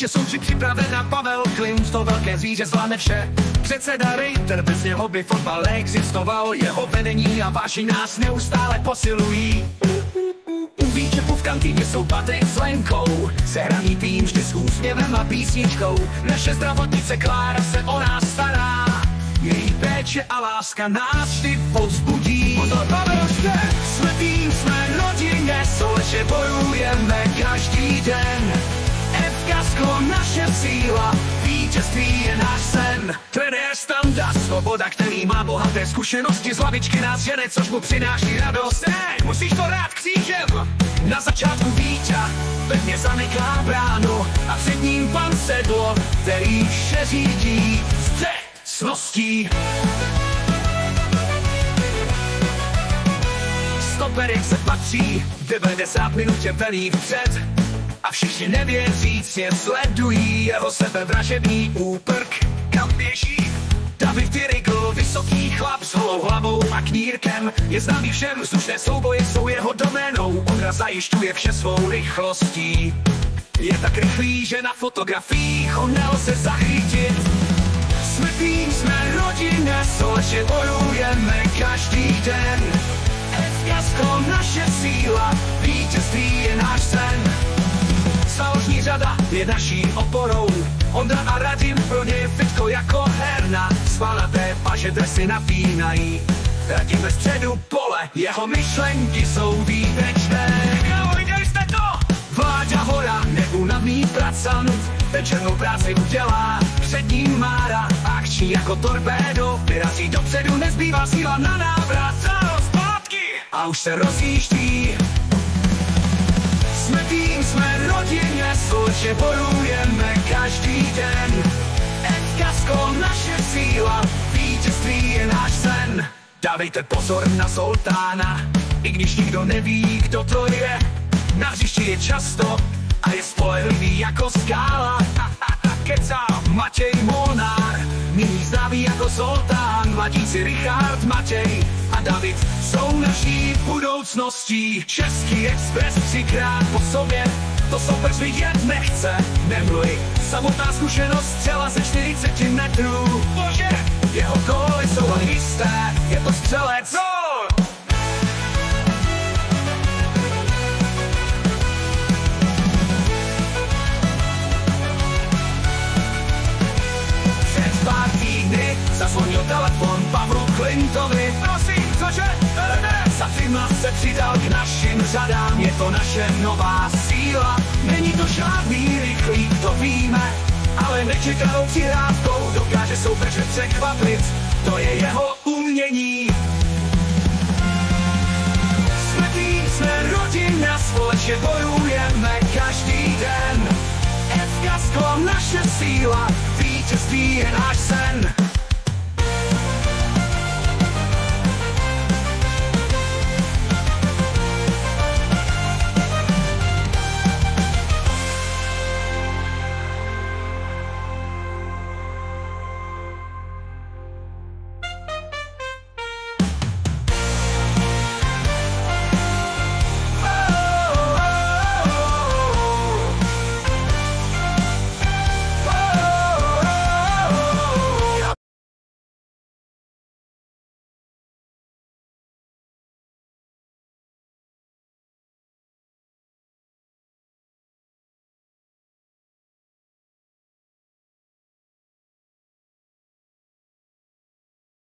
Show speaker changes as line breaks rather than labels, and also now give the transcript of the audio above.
Ještě souři připravena, Pavel Klimt, to velké zvíře zvládne vše. Předseda Rejter, bez něho by fotbal neexistoval, jeho vedení a vášeň nás neustále posilují. Výčepu v kantýně jsou Patrik s Lenkou, sehraný tým vždy s úsměvem a písničkou. Naše zdravotnice Klára se o nás stará, její péče a láska nás vždy povzbudí. Pozor, Pavel Šte, jsme tým, jsme rodině, společně bojujeme každý den. FKsko, naše síla, vítězství je náš sen. Trenér Standa, Svoboda, který má bohaté zkušenosti, z lavičky nás žene, což mu přináší radost. Musíš to rád křížem, na začátku Víťa pevně zamyká bránu a před ním pan Sedlo, který vše řídí vstřecností. Stoper, jak se patří, 90 minut je velí vpřed a všichni nevěřícně sledují jeho sebevražedný úprk, kam běží. David Tyrigl, vysoký chlap s holou hlavou a knírkem, je známý všem, slušné souboje jsou jeho doménou. On zajišťuje vše svou rychlostí, je tak rychlý, že na fotografiích ho nelze zachytit. Jsme tým, jsme rodina, společně bojujeme každý den. FKsko, naše síla, vítězství je náš sen. Záložní řada je naší oporou, Ondra a Radim, pro ně je fitko jako herna. Svalaté paže dresy napínají, Radim ve středu pole, jeho myšlenky jsou výtečné. Kámo, viděli jste to? Vláďa Hora, neúnavný pracant, večernou práci udělá, před ním Mára, akční jako torpédo, vyrazí dopředu, nezbývá síla na návrat. Zpátky a už se rozjíždí. Jsme tým, jsme rodině, společně bojujeme každý den. FKsko, naše síla, vítězství je náš sen. Dávejte pozor na Zoltána, i když nikdo neví, kdo to je. Na hřišti je často a je spolehlivý jako skála. Kecá Matěj Molnár, nyní známý jako Zoltán. Mladíci Richard, Matěj a David jsou naší budoucností. Český Express 3krát po sobě, to soupeř vidět nechce. Nemluj, samotná zkušenost střela ze 40 metrů. Bože, jeho góly jsou ale jisté, je to střelec. Gól! Před pár týdny zazvonil telefon Pavlu Klintovi. Prosím, cože? Safima se přidal k našim řadám, je to naše nová síla. Není to žádný rychlý, to víme, ale nečekanou přihrávkou dokáže soupeře překvapit, to je jeho umění. Jsme tým, jsme rodina, společně bojujeme každý den. FKsko, naše síla, vítězství je náš sen.